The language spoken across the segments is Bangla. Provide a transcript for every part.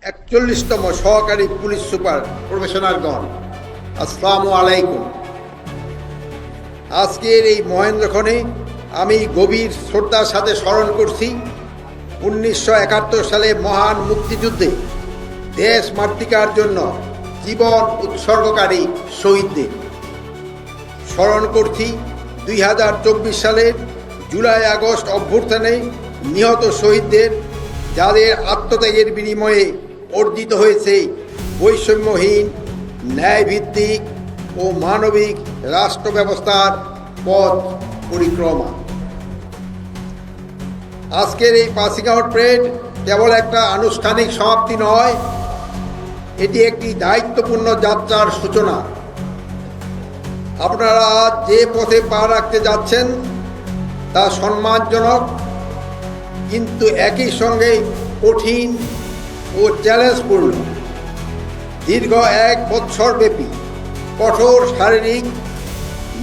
41তম সহকারী পুলিশ সুপার প্রফেশনালগণ, আসসালামু আলাইকুম। আজকের এই মহেন্দ্রক্ষণে আমি গভীর শ্রদ্ধার সাথে স্মরণ করছি 1971 সালে মহান মুক্তিযুদ্ধে দেশ মাতৃকার জন্য জীবন উৎসর্গকারী শহীদদের। স্মরণ করছি 2024 সালের জুলাই আগস্ট অভ্যুত্থানে নিহত শহীদদের, যাদের আত্মত্যাগের বিনিময়ে অর্জিত হয়েছে বৈষম্যহীন, ন্যায়ভিত্তিক ও মানবিক রাষ্ট্র ব্যবস্থার পথ পরিক্রমা। আজকের এই পাসিং আউট প্যারেড কেবল একটা আনুষ্ঠানিক সমাপ্তি নয়, এটি একটি দায়িত্বপূর্ণ যাত্রার সূচনা। আপনারা আজ যে পথে পা রাখতে যাচ্ছেন তা সম্মানজনক, কিন্তু একই সঙ্গে কঠিন ও চ্যালেঞ্জপূর্ণ। দীর্ঘ 1 বৎসরব্যাপী কঠোর শারীরিক,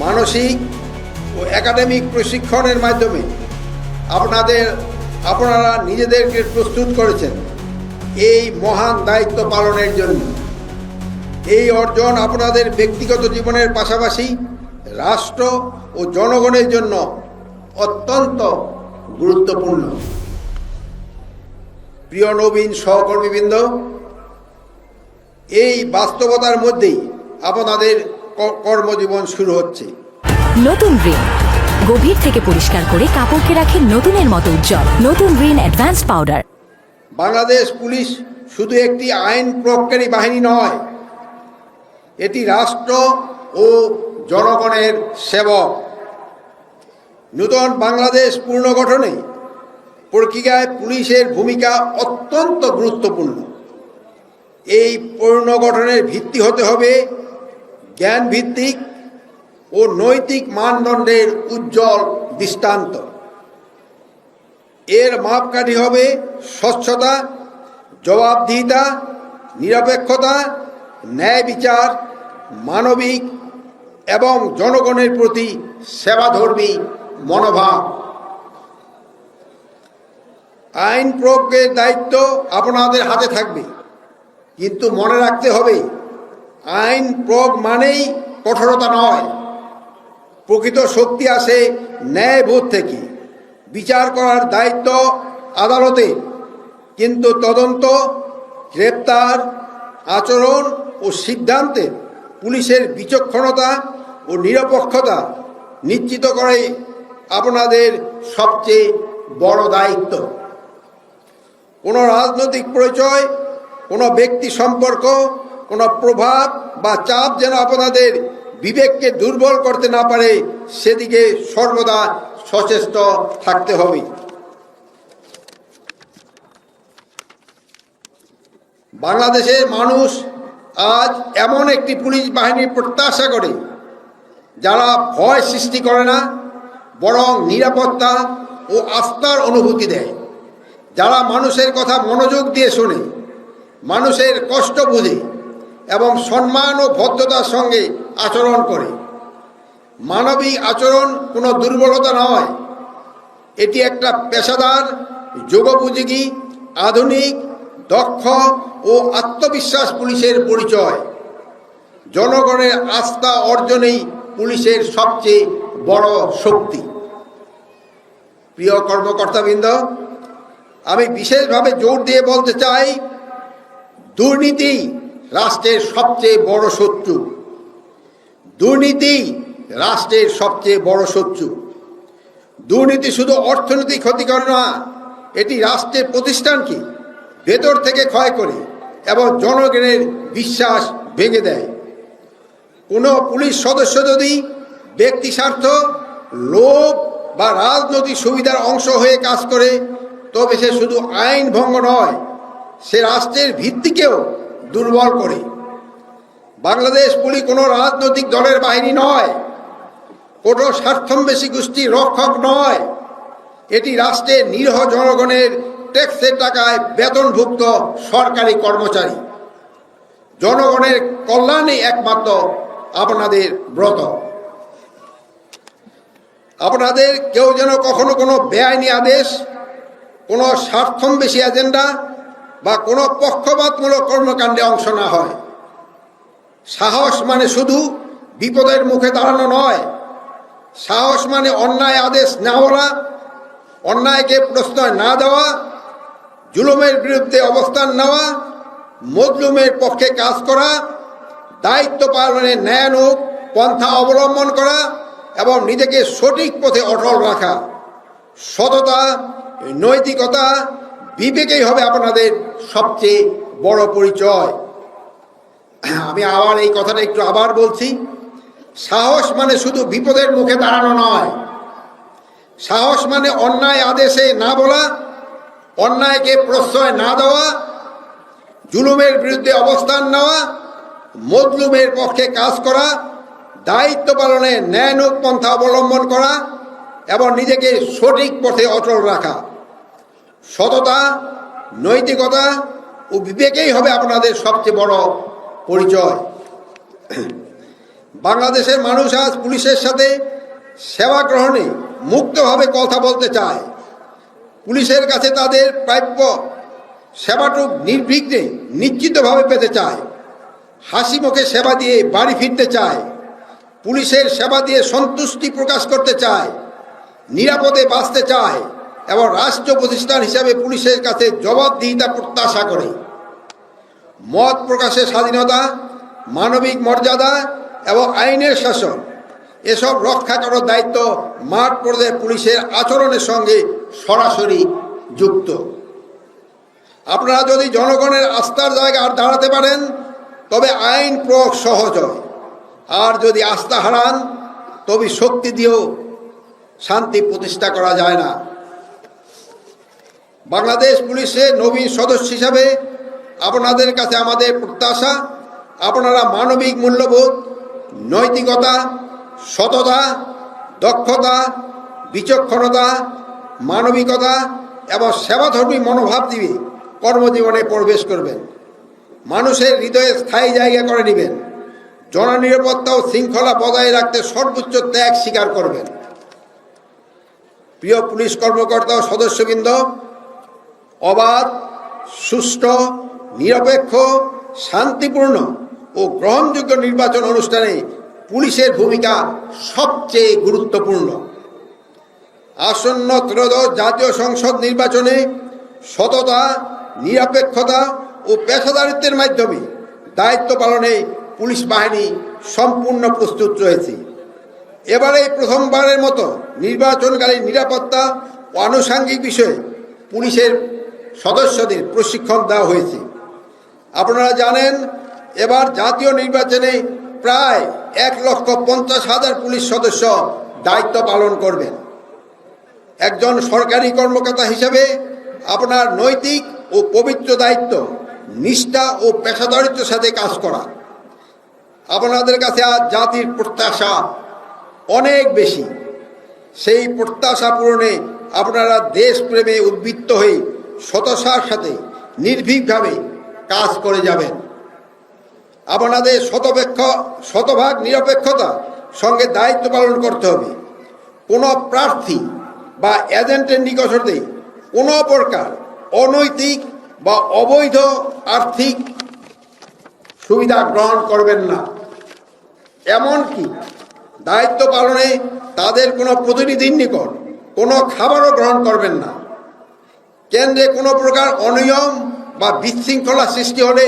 মানসিক ও একাডেমিক প্রশিক্ষণের মাধ্যমে আপনারা নিজেদেরকে প্রস্তুত করেছেন এই মহান দায়িত্ব পালনের জন্য। এই অর্জন আপনাদের ব্যক্তিগত জীবনের পাশাপাশি রাষ্ট্র ও জনগণের জন্য অত্যন্ত গুরুত্বপূর্ণ। প্রিয় নবীন সহকর্মীবৃন্দ, এই বাস্তবতার মধ্যেই আপনাদের কর্মজীবন শুরু হচ্ছে। নতুন রিন গভীর থেকে পরিষ্কার করে কাপড়কে রাখে নতুনের মতো উজ্জ্বল। নতুন Rin advance powder. Bangladesh police শুধু একটি আইন প্রয়োগকারী বাহিনী নয়, এটি রাষ্ট্র ও জনগণের সেবক। নতুন বাংলাদেশ পুনর্গঠনে প্রক্রিয়ায় পুলিশের ভূমিকা অত্যন্ত গুরুত্বপূর্ণ। এই পুনর্গঠনের ভিত্তি হতে হবে জ্ঞানভিত্তিক ও নৈতিক মানদণ্ডের উজ্জ্বল দৃষ্টান্ত। এর মাপকাঠি হবে স্বচ্ছতা, জবাবদিহিতা, নিরপেক্ষতা, ন্যায় বিচার, মানবিক এবং জনগণের প্রতি সেবাধর্মী মনোভাব। আইন প্রয়োগের দায়িত্ব আপনাদের হাতে থাকবে, কিন্তু মনে রাখতে হবে আইন প্রয়োগ মানেই কঠোরতা নয়। প্রকৃত শক্তি আসে ন্যায়বোধ থেকে। বিচার করার দায়িত্ব আদালতে, কিন্তু তদন্ত, গ্রেপ্তার, আচরণ ও সিদ্ধান্তে পুলিশের বিচক্ষণতা ও নিরপেক্ষতা নিশ্চিত করে আপনাদের সবচেয়ে বড় দায়িত্ব। কোনো রাজনৈতিক পরিচয়, কোনো ব্যক্তি সম্পর্ক, কোনো প্রভাব বা চাপ যেন আপনাদের বিবেককে দুর্বল করতে না পারে, সেদিকে সর্বদা সচেষ্ট থাকতে হবে। বাংলাদেশের মানুষ আজ এমন একটি পুলিশ বাহিনীর প্রত্যাশা করে যারা ভয় সৃষ্টি করে না, বরং নিরাপত্তা ও আস্থার অনুভূতি দেয়। যারা মানুষের কথা মনোযোগ দিয়ে শোনে, মানুষের কষ্ট বুঝে এবং সম্মান ও ভদ্রতার সঙ্গে আচরণ করে। মানবিক আচরণ কোনো দুর্বলতা নয়, এটি একটা পেশাদার, যোগোপযোগী, আধুনিক, দক্ষ ও আত্মবিশ্বাস পুলিশের পরিচয়। জনগণের আস্থা অর্জনেই পুলিশের সবচেয়ে বড় শক্তি। প্রিয় কর্মকর্তাবৃন্দ, আমি বিশেষভাবে জোর দিয়ে বলতে চাই, দুর্নীতি রাষ্ট্রের সবচেয়ে বড় শত্রু। দুর্নীতি রাষ্ট্রের সবচেয়ে বড় শত্রু। দুর্নীতি শুধু অর্থনৈতিক ক্ষতি করে না, এটি রাষ্ট্রের প্রতিষ্ঠানকে ভেতর থেকে ক্ষয় করে এবং জনগণের বিশ্বাস ভেঙে দেয়। কোনো পুলিশ সদস্য যদি ব্যক্তি স্বার্থ, লোভ বা রাজনৈতিক সুবিধার অংশ হয়ে কাজ করে, তবে সে শুধু আইন ভঙ্গ নয়, সে রাষ্ট্রের ভিত্তিকেও দুর্বল করে। বাংলাদেশ পুলিশ কোনো রাজনৈতিক দলের বাহিনী নয়, কোনো স্বার্থন্বেষী গোষ্ঠীর রক্ষক নয়। এটি রাষ্ট্রের নিরীহ জনগণের ট্যাক্সের টাকায় বেতনভুক্ত সরকারি কর্মচারী। জনগণের কল্যাণে একমাত্র আপনাদের ব্রত। আপনাদের কেউ যেন কখনো কোনো বেআইনি আদেশ, কোনো স্বার্থন্বেষী এজেন্ডা বা কোনো পক্ষপাতমূলক কর্মকাণ্ডে অংশ না হয়। সাহস মানে শুধু বিপদের মুখে দাঁড়ানো নয়, সাহস মানে অন্যায় আদেশ না বলা, অন্যায়কে প্রশ্রয় না দেওয়া, জুলুমের বিরুদ্ধে অবস্থান নেওয়া, মজলুমের পক্ষে কাজ করা, দায়িত্ব পালনে ন্যায়ানুগ পন্থা অবলম্বন করা এবং নিজেকে সঠিক পথে অটল রাখা। সততা, নৈতিকতা, বিবেকেই হবে আপনাদের সবচেয়ে বড় পরিচয়। আমি আবার এই কথাটা একটু আবার বলছি, সাহস মানে শুধু বিপদের মুখে দাঁড়ানো নয়, সাহস মানে অন্যায় আদেশে না বলা, অন্যায়কে প্রশ্রয় না দেওয়া, জুলুমের বিরুদ্ধে অবস্থান নেওয়া, মজলুমের পক্ষে কাজ করা, দায়িত্ব পালনে ন্যায়ানুগ পন্থা অবলম্বন করা এবং নিজেকে সঠিক পথে অটল রাখা। সততা, নৈতিকতা ও বিবেকেই হবে আপনাদের সবচেয়ে বড় পরিচয়। বাংলাদেশের মানুষ আজ পুলিশের সাথে সেবা গ্রহণে মুক্তভাবে কথা বলতে চায়। পুলিশের কাছে তাদের প্রাপ্য সেবাটুক নির্বিঘ্নে নিশ্চিতভাবে পেতে চায়। হাসি মুখে সেবা দিয়ে বাড়ি ফিরতে চায়। পুলিশের সেবা দিয়ে সন্তুষ্টি প্রকাশ করতে চায়, নিরাপদে বাঁচতে চায় এবং রাষ্ট্র প্রতিষ্ঠান হিসাবে পুলিশের কাছে জবাবদিহিতা প্রত্যাশা করে। মত প্রকাশের স্বাধীনতা, মানবিক মর্যাদা এবং আইনের শাসন এসব রক্ষা করার দায়িত্ব মাঠ পর্যায়ে পুলিশের আচরণের সঙ্গে সরাসরি যুক্ত। আপনারা যদি জনগণের আস্থার জায়গায় দাঁড়াতে পারেন তবে আইন প্রয়োগ সহজ হয়, আর যদি আস্থা হারান তবে শক্তি দিয়েও শান্তি প্রতিষ্ঠা করা যায় না। বাংলাদেশ পুলিশের নবীন সদস্য হিসাবে আপনাদের কাছে আমাদের প্রত্যাশা, আপনারা মানবিক মূল্যবোধ, নৈতিকতা, সততা, দক্ষতা, বিচক্ষণতা, মানবিকতা এবং সেবাধর্মী মনোভাব দিয়ে কর্মজীবনে প্রবেশ করবেন। মানুষের হৃদয়ে স্থায়ী জায়গা করে নেবেন। জননিরাপত্তা ও শৃঙ্খলা বজায় রাখতে সর্বোচ্চ ত্যাগ স্বীকার করবেন। প্রিয় পুলিশ কর্মকর্তা ও সদস্যবৃন্দ, অবাধ, সুষ্ঠু, নিরপেক্ষ, শান্তিপূর্ণ ও গ্রহণযোগ্য নির্বাচন অনুষ্ঠানে পুলিশের ভূমিকা সবচেয়ে গুরুত্বপূর্ণ। আসন্ন ত্রয়োদশ জাতীয় সংসদ নির্বাচনে সততা, নিরপেক্ষতা ও পেশাদারিত্বের মাধ্যমে দায়িত্ব পালনে পুলিশ বাহিনী সম্পূর্ণ প্রস্তুত রয়েছে। এবারে প্রথমবারের মতো নির্বাচনকালীন নিরাপত্তা ও আনুষঙ্গিক বিষয়ে পুলিশের সদস্যদের প্রশিক্ষণ দেওয়া হয়েছে। আপনারা জানেন, এবার জাতীয় নির্বাচনে প্রায় 1,50,000 পুলিশ সদস্য দায়িত্ব পালন করবেন। একজন সরকারি কর্মকর্তা হিসেবে আপনার নৈতিক ও পবিত্র দায়িত্ব নিষ্ঠা ও পেশাদারিত্বের সাথে কাজ করা। আপনাদের কাছে আজ জাতির প্রত্যাশা অনেক বেশি। সেই প্রত্যাশা পূরণে আপনারা দেশপ্রেমে উদ্বুদ্ধ হয়ে সততার সাথে নির্ভীকভাবে কাজ করে যাবেন। আপনাদের শতভাগ নিরপেক্ষতা সঙ্গে দায়িত্ব পালন করতে হবে। কোনো প্রার্থী বা এজেন্টের নিকট হতে কোনো প্রকার অনৈতিক বা অবৈধ আর্থিক সুবিধা গ্রহণ করবেন না। এমনকি দায়িত্ব পালনে তাদের কোনো প্রতিনিধির নিকট কোনো খাবারও গ্রহণ করবেন না। কেন্দ্রে কোনো প্রকার অনিয়ম বা বিশৃঙ্খলা সৃষ্টি হলে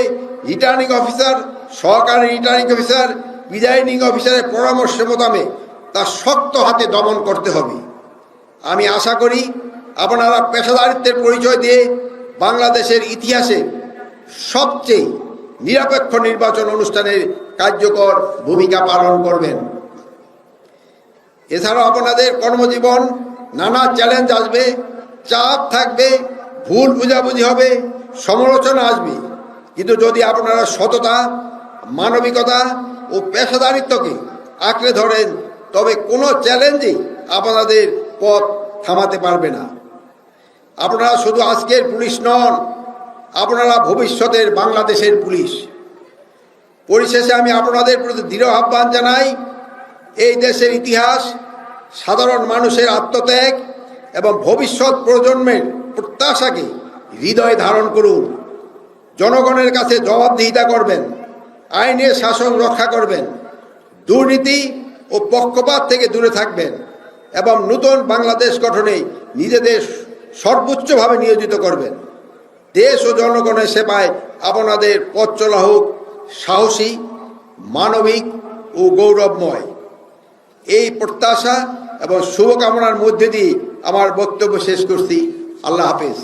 রিটার্নিং অফিসার, সহকারী রিটার্নিং অফিসার, প্রিজাইডিং অফিসারের পরামর্শ মোতাবেক তা শক্ত হাতে দমন করতে হবে। আমি আশা করি আপনারা পেশাদারিত্বের পরিচয় দিয়ে বাংলাদেশের ইতিহাসে সবচেয়ে নিরপেক্ষ নির্বাচন অনুষ্ঠানের কার্যকর ভূমিকা পালন করবেন। এছাড়াও আপনাদের কর্মজীবন নানা চ্যালেঞ্জ আসবে, চাপ থাকবে, ভুল বুঝাবুঝি হবে, সমালোচনা আসবে। কিন্তু যদি আপনারা সততা, মানবিকতা ও পেশাদারিত্বকে আঁকড়ে ধরেন তবে কোনো চ্যালেঞ্জই আপনাদের পথ থামাতে পারবে না। আপনারা শুধু আজকের পুলিশ নন, আপনারা ভবিষ্যতের বাংলাদেশের পুলিশ। পরিশেষে আমি আপনাদের প্রতি দৃঢ় আহ্বান জানাই, এই দেশের ইতিহাস, সাধারণ মানুষের আত্মত্যাগ এবং ভবিষ্যৎ প্রজন্মের প্রত্যাশাকে হৃদয়ে ধারণ করুন। জনগণের কাছে জবাবদিহিতা করবেন, আইনের শাসন রক্ষা করবেন, দুর্নীতি ও পক্ষপাত থেকে দূরে থাকবেন এবং নতুন বাংলাদেশ গঠনে নিজেদের সর্বোচ্চভাবে নিয়োজিত করবেন। দেশ ও জনগণের সেবায় আপনাদের পথ চলা হোক সাহসী, মানবিক ও গৌরবময়। এই প্রত্যাশা এবং শুভকামনার মধ্যে দিয়ে আমার বক্তব্য শেষ করছি। আল্লাহ হাফেজ।